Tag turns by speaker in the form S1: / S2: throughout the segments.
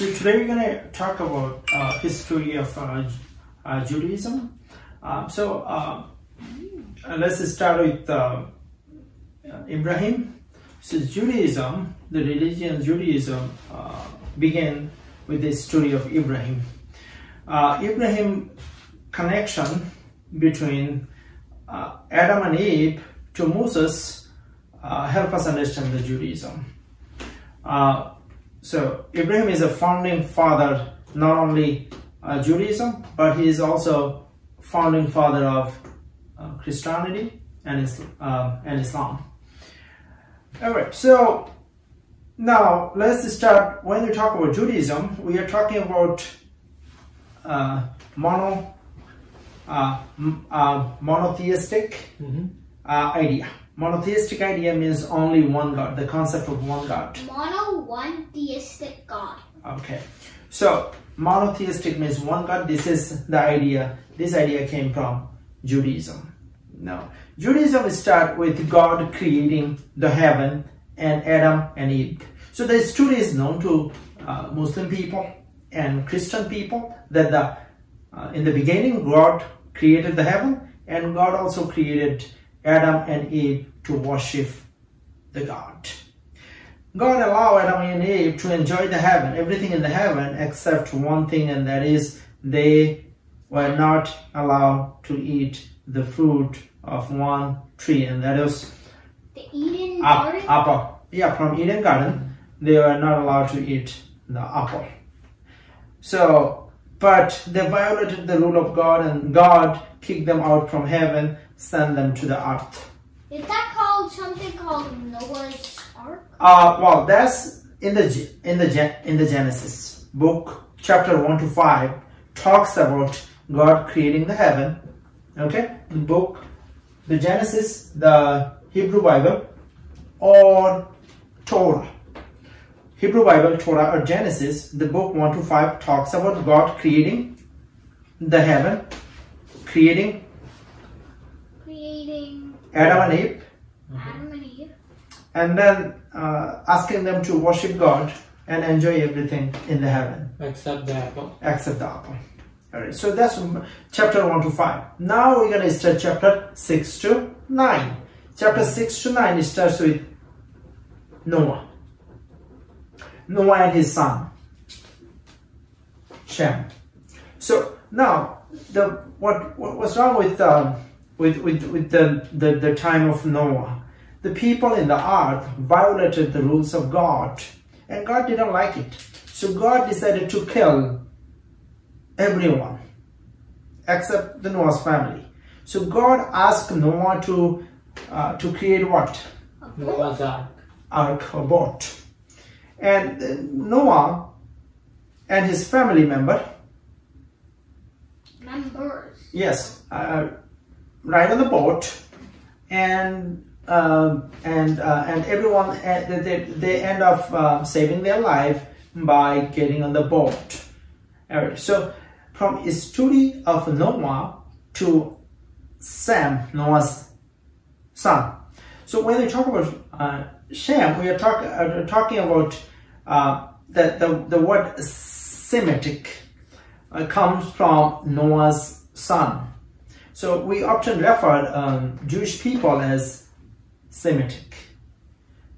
S1: So today we're going to talk about history of Judaism. Let's start with Ibrahim. So Judaism, the religion Judaism, began with the story of Ibrahim. Ibrahim connection between Adam and Eve to Moses help us understand the Judaism. So Ibrahim is a founding father not only Judaism, but he is also founding father of Christianity and Islam. All right, so now let's start. When we talk about Judaism, we are talking about monotheistic idea. Monotheistic idea means only one God, the concept of one God.
S2: One theistic God.
S1: Okay, so monotheistic means one God. This is the idea. This idea came from Judaism. Now, Judaism starts with God creating the heaven and Adam and Eve. So the story is known to Muslim people and Christian people that in the beginning God created the heaven, and God also created Adam and Eve to worship the God. God allowed Adam and Eve to enjoy the heaven, everything in the heaven, except one thing, and that is they were not allowed to eat the fruit of one tree, and that is
S2: the Eden Garden?
S1: Apple. Yeah, from Eden Garden, they were not allowed to eat the apple. So, but they violated the rule of God, and God kicked them out from heaven, sent them to the earth.
S2: Is that called something called Noah's Ark?
S1: Well, that's in the Genesis book, chapter 1 to 5, talks about God creating the heaven. Okay, the book, the Genesis, the Hebrew Bible, or Torah. Hebrew Bible, Torah, or Genesis, the book 1 to 5 talks about God creating the heaven, creating Adam and Eve, and then asking them to worship God and enjoy everything in the heaven.
S3: Except the apple.
S1: Except the apple. Alright, so that's chapter 1 to 5. Now we're going to start chapter 6 to 9. Chapter 6 to 9 starts with Noah. Noah and his son, Shem. So now, what's wrong with the time of Noah? The people in the earth violated the rules of God, and God didn't like it. So God decided to kill everyone except the Noah's family. So God asked Noah to create what?
S3: Noah's Ark.
S1: Ark or boat. And Noah and his family members. Yes, ride on the boat, and everyone they end up saving their life by getting on the boat. Alright, so from a story of Noah to Sam, Noah's son. So when we talk about Shem, we are talking about the word Semitic comes from Noah's son. So we often refer Jewish people as Semitic,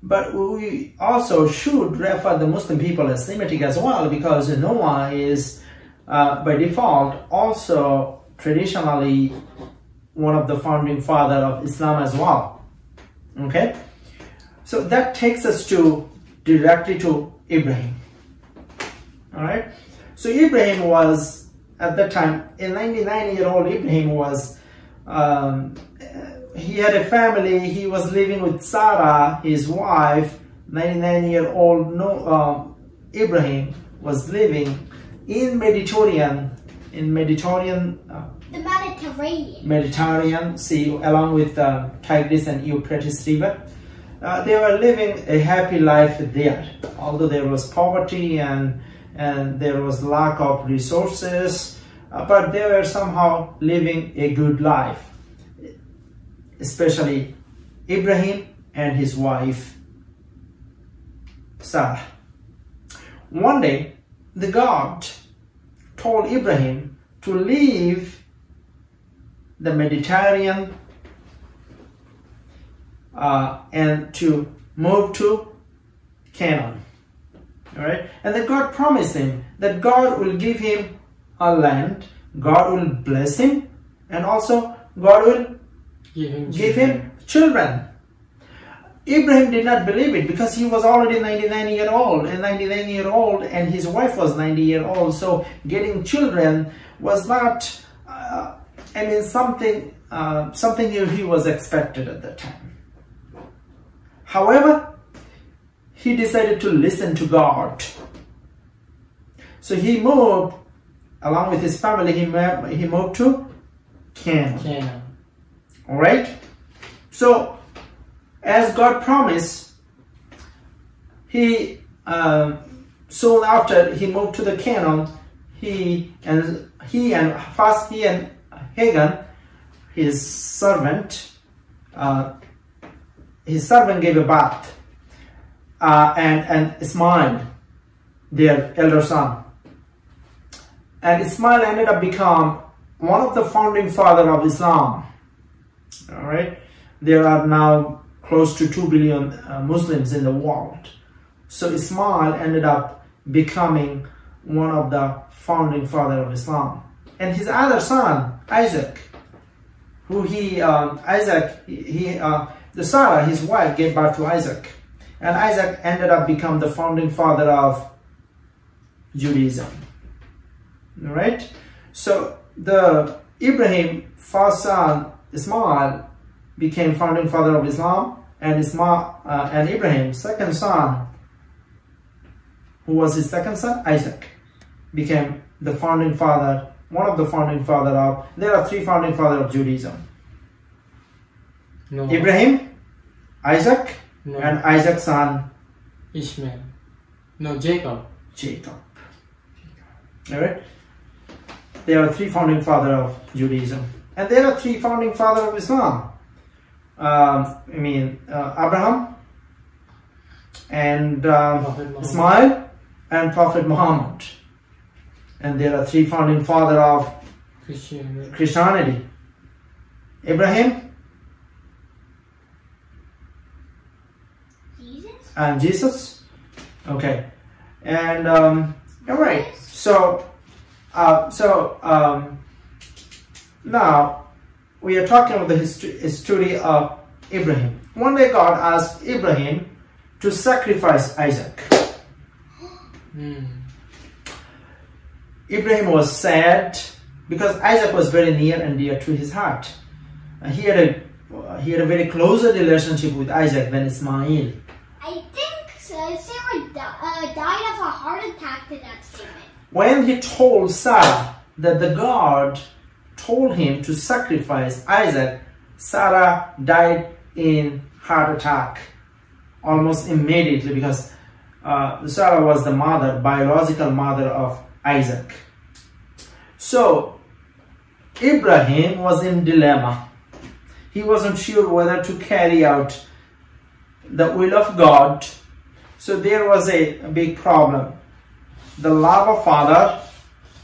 S1: but we also should refer the Muslim people as Semitic as well, because Noah is by default also traditionally one of the founding father of Islam as well. Okay, so that takes us directly to Ibrahim. All right, so Ibrahim was at that time a 99-year-old. Ibrahim was he had a family. He was living with Sarah, his wife. 99-year-old Ibrahim was living in Mediterranean. The Mediterranean Sea, along with Tigris and Euphrates River. They were living a happy life there, although there was poverty and there was lack of resources, but they were somehow living a good life, especially Ibrahim and his wife Sarah. One day, the God told Ibrahim to leave the Mediterranean and to move to Canaan. All right, and then God promised him that God will give him a land, God will bless him, and also God will give him children. Ibrahim did not believe it because he was already 99 years old, and his wife was 90 years old. So getting children was not, something he was expected at that time. However, he decided to listen to God. So he moved, along with his family, he moved to Canaan. All right. So, as God promised, he soon after he moved to the Canaan, he and Hagan, his servant gave a bath, and Ismail, their elder son, and Ismail ended up become one of the founding fathers of Islam. All right, there are now close to 2 billion Muslims in the world. So Ismail ended up becoming one of the founding father of Islam. And his other son, Isaac, Sarah, his wife, gave birth to Isaac. And Isaac ended up becoming the founding father of Judaism. All right? So the Ibrahim first son, Ismail, became founding father of Islam, and Ibrahim's second son, who was his second son, Isaac, became the founding father, one of the founding father of, there are 3 founding fathers of Judaism.
S3: No.
S1: Ibrahim, Isaac,
S3: No.
S1: and Isaac's son,
S3: Ishmael. No, Jacob.
S1: All right? There are 3 founding fathers of Judaism. And there are 3 founding fathers of Islam. Abraham, and Ismail, and Prophet Muhammad. And there are 3 founding fathers of Christianity. Ibrahim, and Jesus. Okay. And all right. So now we are talking about the history of Ibrahim. One day God asked Ibrahim to sacrifice Isaac. Ibrahim was sad because Isaac was very near and dear to his heart. He had a very closer relationship with Isaac than Ismail.
S2: I think Sarah died of a heart attack to that statement.
S1: When he told Sarah that the God told him to sacrifice Isaac, Sarah died in heart attack almost immediately, because Sarah was the mother, biological mother of Isaac. So Ibrahim was in dilemma. He wasn't sure whether to carry out the will of God. So there was a big problem. The love of Father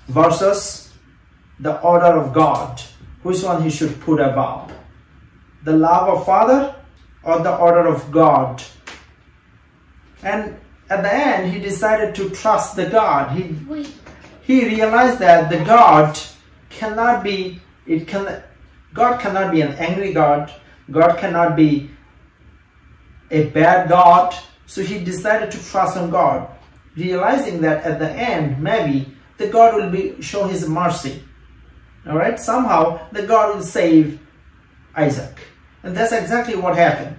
S1: versus the order of God. Which one he should put above? The love of Father or the order of God? And at the end, he decided to trust the God. He realized that the God cannot be, God cannot be an angry God. God cannot be a bad God. So he decided to trust on God, realizing that at the end, maybe the God will show his mercy. All right, somehow the God will save Isaac. And that's exactly what happened.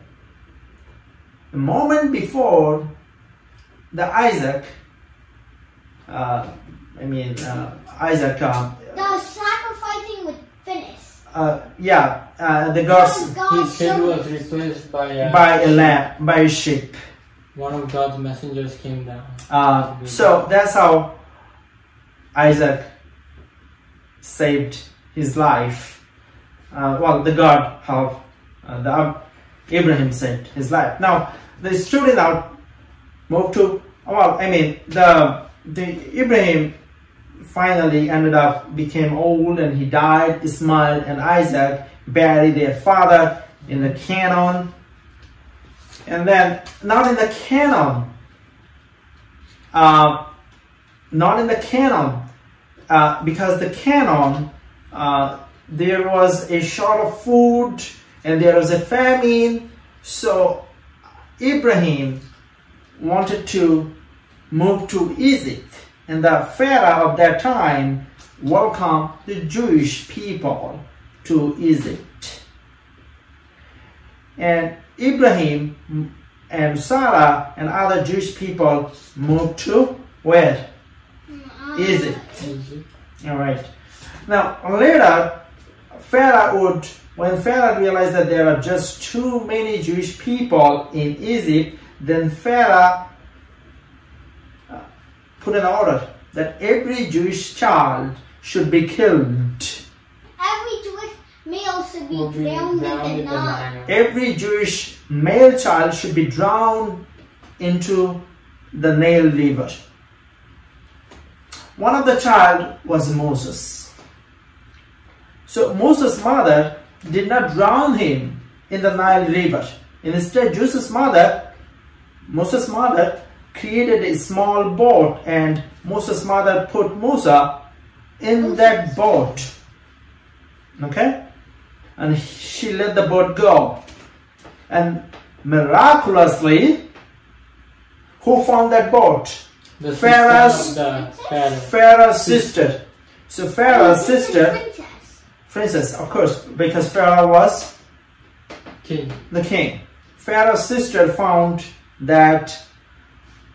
S1: The moment before the Isaac,
S2: The sacrificing was finished.
S1: the God's
S3: His head was replaced by
S1: a lamb, by a sheep.
S3: One of God's messengers came down.
S1: So that's how Isaac saved his life. The God of Abraham saved his life. Now the story now moved to Ibrahim finally ended up became old and he died. Ismail and Isaac buried their father in the Canaan, and then not in the Canaan, because the Canaan there was a short of food and there was a famine, so Ibrahim wanted to move to Egypt, and the Pharaoh of that time welcomed the Jewish people to Egypt. And Ibrahim and Sarah and other Jewish people moved to where? Egypt. All right. Now later, when Pharaoh realized that there are just too many Jewish people in Egypt, then Pharaoh put an order that every Jewish child should be killed.
S2: Every Jewish male should be drowned in the Nile.
S1: Every Jewish male child should be drowned into the Nile River. One of the child was Moses. So Moses' mother did not drown him in the Nile River. Instead, Moses' mother created a small boat, and Moses' mother put Moses in that boat. Okay? And she let the boat go. And miraculously, who found that boat? Pharaoh's sister. So Pharaoh's sister, princess, of course, because Pharaoh was the king. Pharaoh's sister found that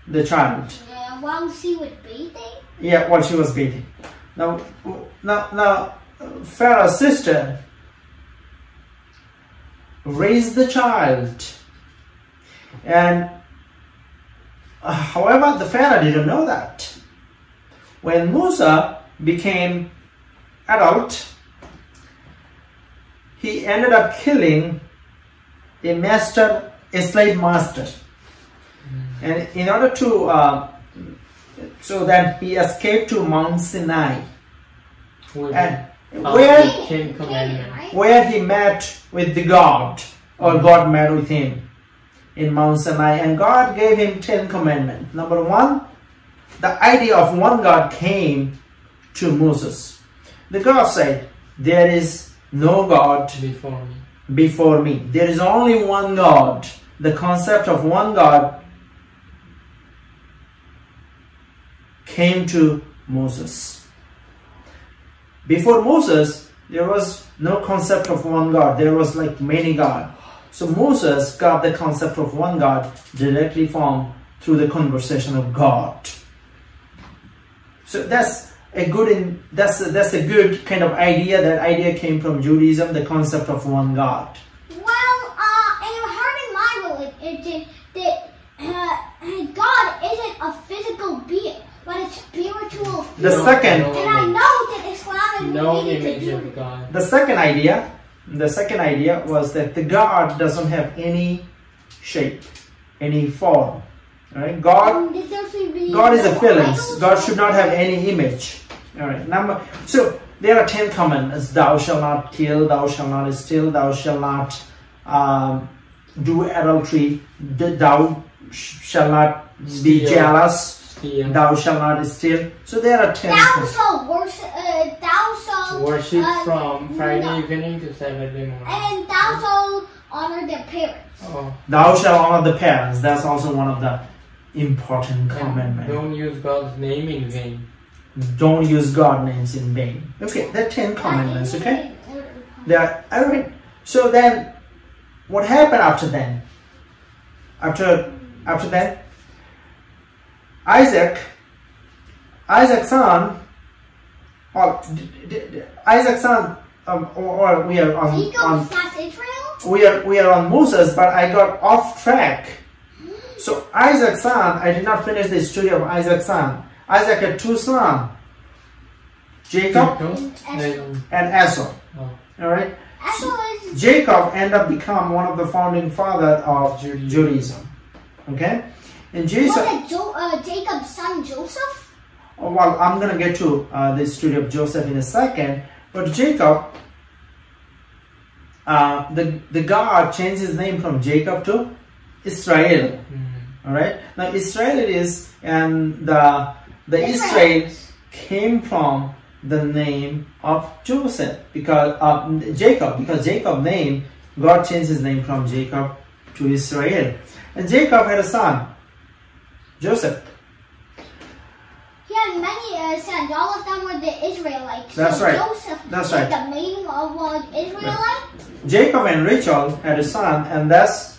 S1: the child.
S2: While she was bathing?
S1: Yeah, while she was bathing. Now, Pharaoh's sister raised the child, and however, the Pharaoh didn't know that. When Musa became adult, he ended up killing a slave master. And in order to, so that he escaped to Mount Sinai, and where he met with the God, or God met with him in Mount Sinai, and God gave him 10 commandments. Number 1, the idea of one God came to Moses. The God said, there is no God before me. There is only one God. The concept of one God came to Moses. Before Moses, there was no concept of one God. There was like many gods. So Moses got the concept of one God directly through the conversation of God. So that's a good kind of idea. That idea came from Judaism, the concept of one God.
S2: Well, and I heard in my religion that God isn't a physical being, but a spiritual being.
S1: The second,
S2: and I know that Islam is
S3: no image of God.
S1: The second idea was that the God doesn't have any shape, any form. Right? God is a feelings. God should not have any image. All right. So there are 10 commandments: thou shalt not kill, thou shalt not steal, thou shalt not do adultery, thou shalt not be jealous, thou shalt not steal. So there are 10.
S2: Thou shalt
S3: worship from Friday evening to Saturday morning.
S2: And thou shalt honor their parents.
S3: Oh.
S1: Thou shalt honor the parents. That's also one of the important commandments.
S3: Don't use God's name in vain.
S1: Don't use God's names in vain. Okay, there are 10 commandments. Okay, so then, what happened after then? After that, Isaac's son, or we are on Moses, but I got off track. So Isaac's son, I did not finish the story of Isaac's son. Isaac had 2 sons, Jacob and Esau.
S3: Oh.
S1: All right. Jacob ended up becoming one of the founding fathers of Judaism. Okay, and
S2: Was it Jacob's son Joseph?
S1: well, I'm going to get to the story of Joseph in a second. But Jacob, the God changed his name from Jacob to Israel. All right. Now Israel it is, and the Israel came from the name of Joseph because Jacob name, God changed his name from Jacob to Israel. And Jacob had a son, Joseph.
S2: He had many sons. All of them were the Israelites.
S1: That's
S2: so
S1: right.
S2: Joseph
S1: That's
S2: was
S1: right.
S2: the main Israelite.
S1: Right. Jacob and Rachel had a son, and that's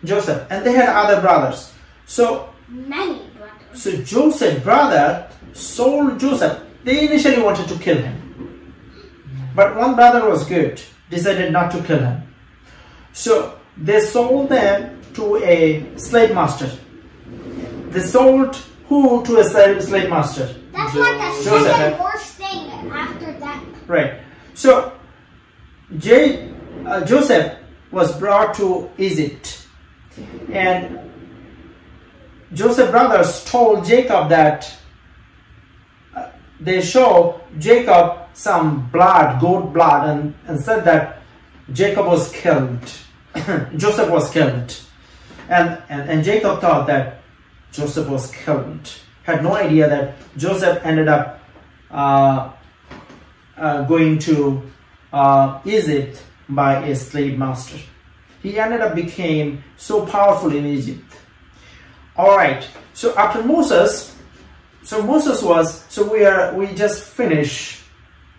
S1: Joseph. And they had other brothers. So
S2: Many brothers.
S1: So Joseph's brother sold Joseph. They initially wanted to kill him. But one brother was good, decided not to kill him. So they sold them to a slave master. They sold who to a slave master?
S2: That's like the
S1: Joseph.
S2: second worst thing after that.
S1: Right. So Joseph was brought to Egypt. And Joseph's brothers told Jacob that they show Jacob some blood, goat blood, and said that Jacob was killed. Joseph was killed. And Jacob thought that Joseph was killed. Had no idea that Joseph ended up going to Egypt by a slave master. He ended up became so powerful in Egypt. All right. So after Moses, we just finished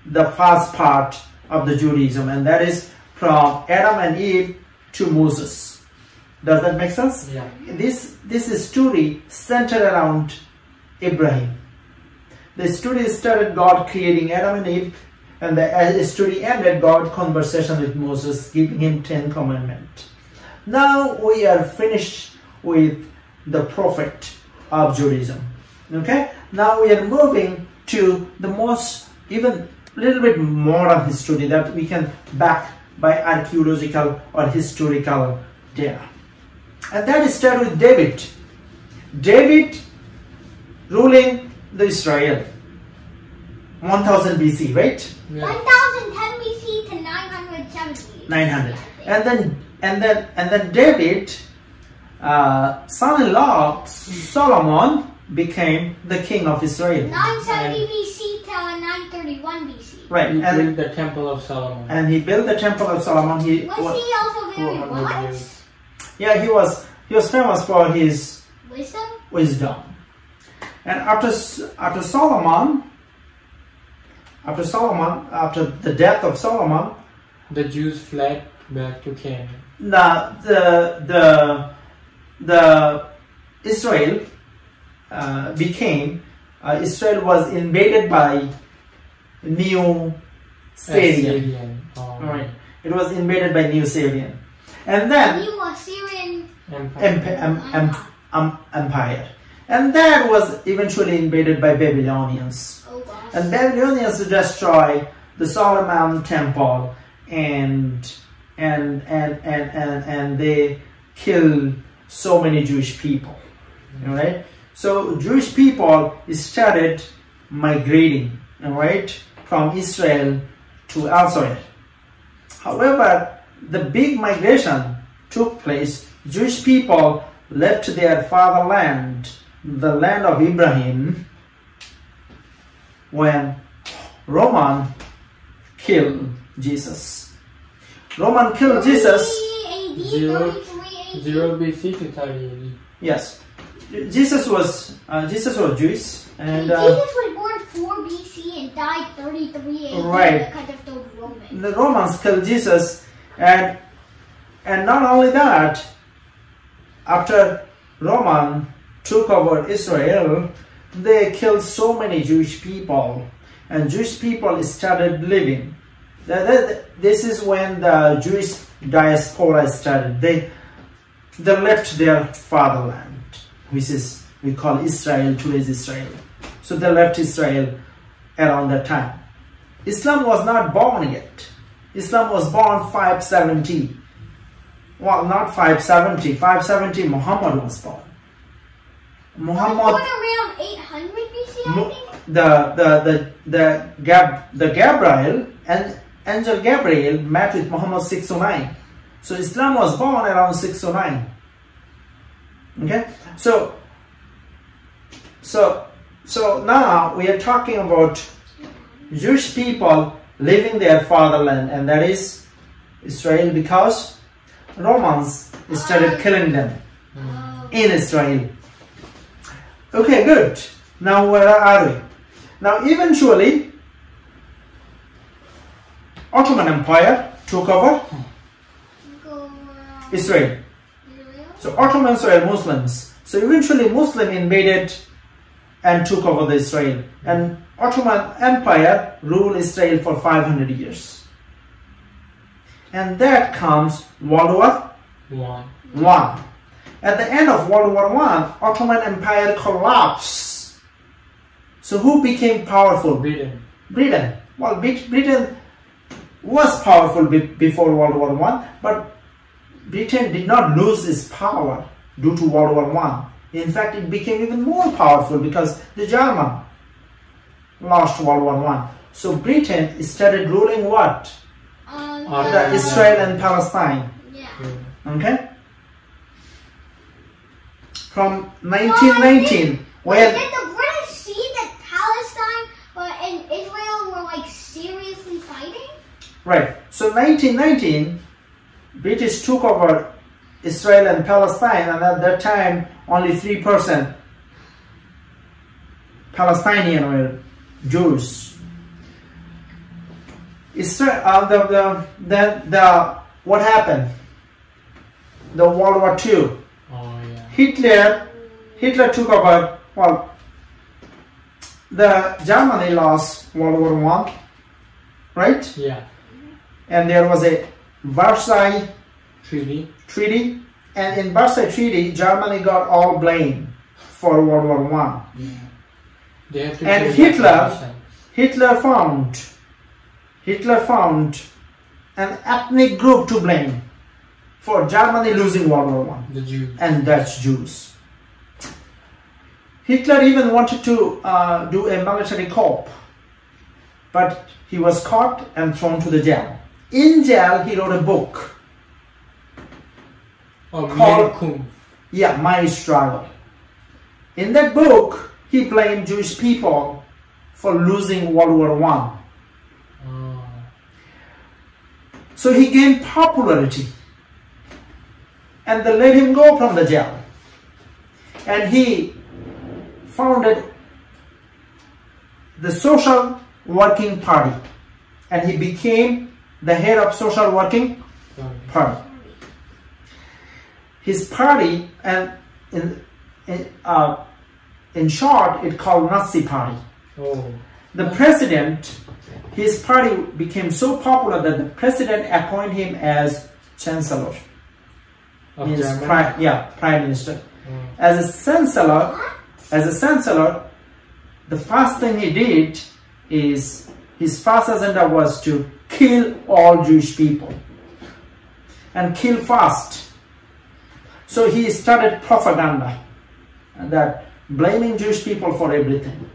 S1: the first part of the Judaism, and that is from Adam and Eve to Moses. Does that make sense?
S3: Yeah.
S1: This story centered around Ibrahim. The story started God creating Adam and Eve, and the story ended God conversation with Moses, giving him 10 commandments. Now we are finished with the prophet of Judaism. Okay. Now we are moving to the most, even little bit modern history that we can back by archaeological or historical data. And that is started with David. David ruling the Israel. 1000 BC, right?
S3: Yeah.
S2: 1010 BC to 970.
S1: 900. And then David, son-in-law Solomon became the king of Israel.
S2: 970 BC to 931 BC.
S1: Right.
S3: He
S1: And
S3: built the Temple of Solomon.
S1: and he built the temple of Solomon.
S2: Was he also very
S3: 400
S2: wise?
S3: years.
S1: Yeah, he was famous for his
S2: Wisdom?
S1: wisdom. And after the death of Solomon,
S3: The Jews fled back to Canaan.
S1: the Israel Israel was invaded by New Syrian.
S3: Assyrian.
S1: All right, it was invaded by New Syrian, and then
S2: New Assyrian
S1: empire, and that was eventually invaded by Babylonians.
S2: Oh gosh.
S1: And Babylonians destroy the Solomon temple, and they kill so many Jewish people. All right. So Jewish people started migrating, all right, from Israel to elsewhere. However, the big migration took place. Jewish people left their fatherland, the land of Ibrahim, when Roman killed Jesus. Roman killed Jesus.
S3: 0 BC to 30 AD.
S1: Yes, Jesus was Jewish, and
S2: Jesus was born 4 BC and died 33 AD
S1: Right.
S2: because of the Romans.
S1: the Romans killed Jesus, and not only that, after Roman took over Israel, they killed so many Jewish people, and Jewish people started living. This is when the Jewish diaspora started. They left their fatherland, which is we call Israel, today's Israel. So they left Israel around that time. Islam was not born yet. Islam was born 570. Well, not 570. 570 Muhammad was born.
S2: Was born
S1: Muhammad,
S2: around 800 BC?
S1: Gabriel and Angel Gabriel met with Muhammad 609. So Islam was born around 609. Okay, so now we are talking about Jewish people leaving their fatherland, and that is Israel, because Romans started killing them in Israel. Okay, good. Now where are we? Now eventually Ottoman Empire took over Israel. So Ottomans were Muslims. So eventually Muslim invaded and took over the Israel. And Ottoman Empire ruled Israel for 500 years. And that comes World War I. At the end of World War I, Ottoman Empire collapsed. So who became powerful? Britain. Well, Britain was powerful before World War I, but Britain did not lose its power due to World War I. In fact, it became even more powerful because the German lost World War I. So Britain started ruling what? Israel and Palestine.
S2: Yeah.
S1: Okay? From 1919,
S2: did the British see that Palestine and Israel were like seriously fighting?
S1: Right. So 1919, British took over Israel and Palestine, and at that time only 3% Palestinian were Jews. Israel, what happened? The World War II.
S3: Oh, yeah.
S1: Hitler took over. Well, the Germany lost World War I, right?
S3: Yeah.
S1: And there was a Versailles
S3: Treaty.
S1: And in Versailles Treaty, Germany got all blame for World War I.
S3: Yeah. They have to
S1: And Hitler found an ethnic group to blame for Germany losing World War I.
S3: The Jews.
S1: And that's Jews. Hitler even wanted to do a military coup, but he was caught and thrown to the jail. In jail, he wrote a book called My Struggle. In that book, he blamed Jewish people for losing World War I. So he gained popularity, and they let him go from the jail. And he founded the Social Working Party, and he became the head of Social Working Party. His party, and in short, it called Nazi Party. The president, his party became so popular that the president appointed him as Chancellor. Means prime minister. As a chancellor, the first thing he did is his first agenda was to kill all Jewish people and kill fast. So he started propaganda, and that blaming Jewish people for everything.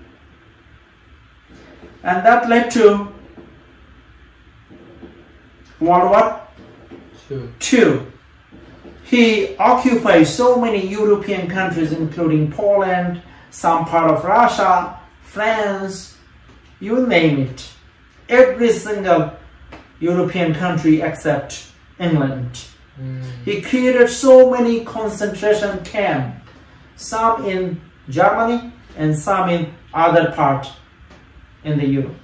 S1: And that led to World War II. He occupied so many European countries, including Poland, some part of Russia, France, you name it. Every single European country except England. He created so many concentration camps, some in Germany and some in other parts in the Europe.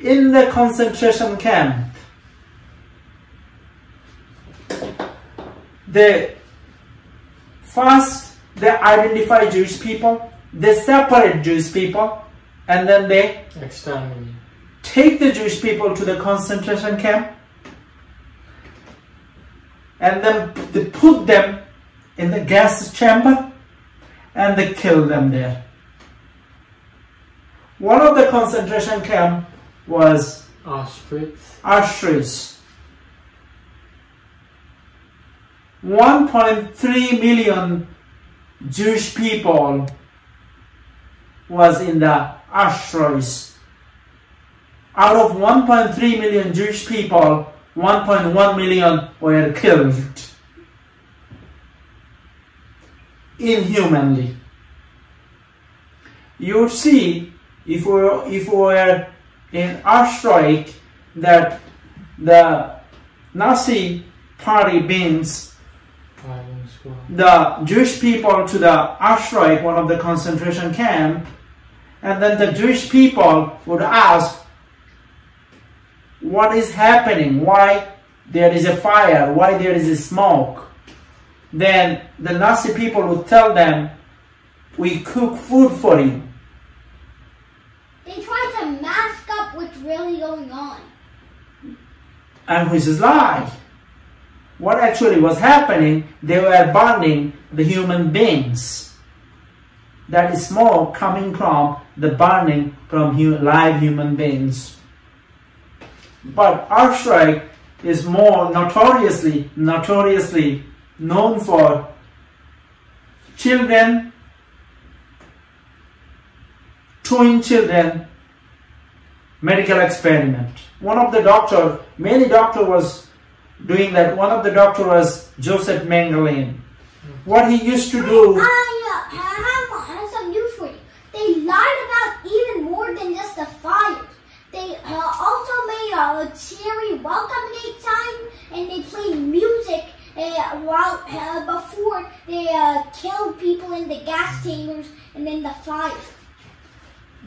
S1: In the concentration camp, they identify Jewish people, they separate Jewish people, and then they take the Jewish people to the concentration camp, and then they put them in the gas chamber and they kill them there. One of the concentration camp was Auschwitz. 1.3 million Jewish people was in the asteroids. Out of 1.3 million Jewish people, 1.1 million were killed inhumanly. You see, if we were in asteroid, that the Nazi party brings the Jewish people to the asteroid, one of the concentration camp, and then the Jewish people would ask, what is happening? Why there is a fire? Why there is a smoke? Then the Nazi people would tell them, we cook food for you.
S2: They try to mask up what's really going on.
S1: And which is lie. What actually was happening, they were burning the human beings. That is smoke coming from the burning from live human beings. But asteroid is more notoriously known for children, twin children, medical experiment. One of the doctor, many doctor was doing that. One of the doctor was Joseph Mengele. What he used to do.
S2: I have some news for you. They lied about even more than just the fires. They also made a cheery welcome day time, and they played music before they killed people in the gas chambers and then the fire.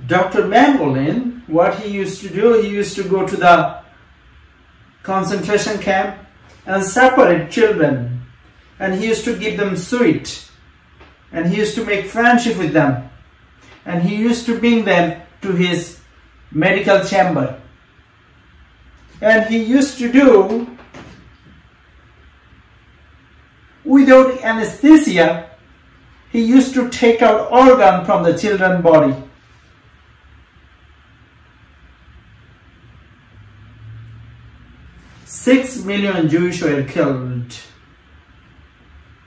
S1: Dr. Mengele, what he used to do, he used to go to the concentration camp and separate children, and he used to give them sweet, and he used to make friendship with them, and he used to bring them to his medical chamber, and he used to do without anesthesia. He used to take out organ from the children's body. Six million Jews were killed.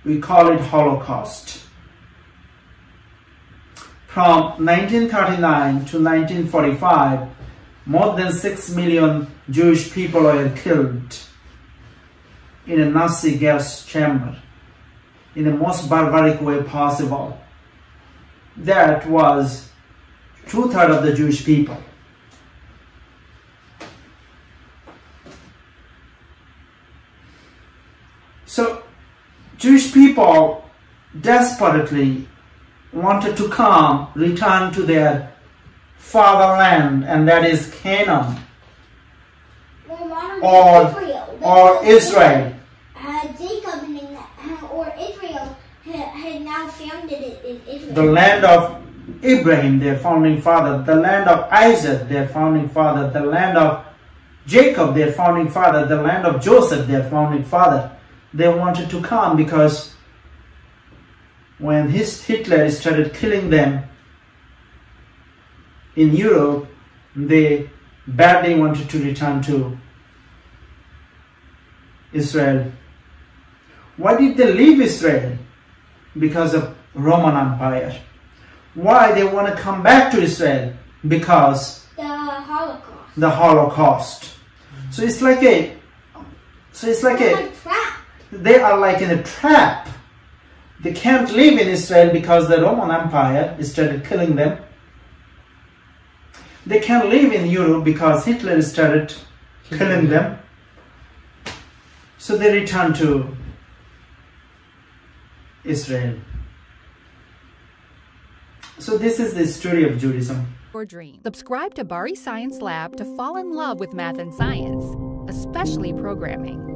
S1: We call it Holocaust. From 1939 to 1945, more than 6 million Jewish people were killed in a Nazi gas chamber in the most barbaric way possible. That was 2/3 of the Jewish people. So Jewish people desperately wanted to return to their fatherland, and that is Canaan or Israel.
S2: Jacob or Israel had now founded it in Israel.
S1: The land of Ibrahim, their founding father, the land of Isaac, their founding father, the land of Jacob, their founding father, the land of Joseph, their founding father. They wanted to come because when Hitler started killing them in Europe, they badly wanted to return to Israel. Why did they leave Israel? Because of Roman Empire. Why they want to come back to Israel? Because the Holocaust. So it's like a
S2: trap.
S1: They are like in a trap. They can't live in Israel because the Roman Empire started killing them. They can't live in Europe because Hitler started killing them. So they returned to Israel. So this is the story of Judaism.
S4: Your dream. Subscribe to Bari Science Lab to fall in love with math and science, especially programming.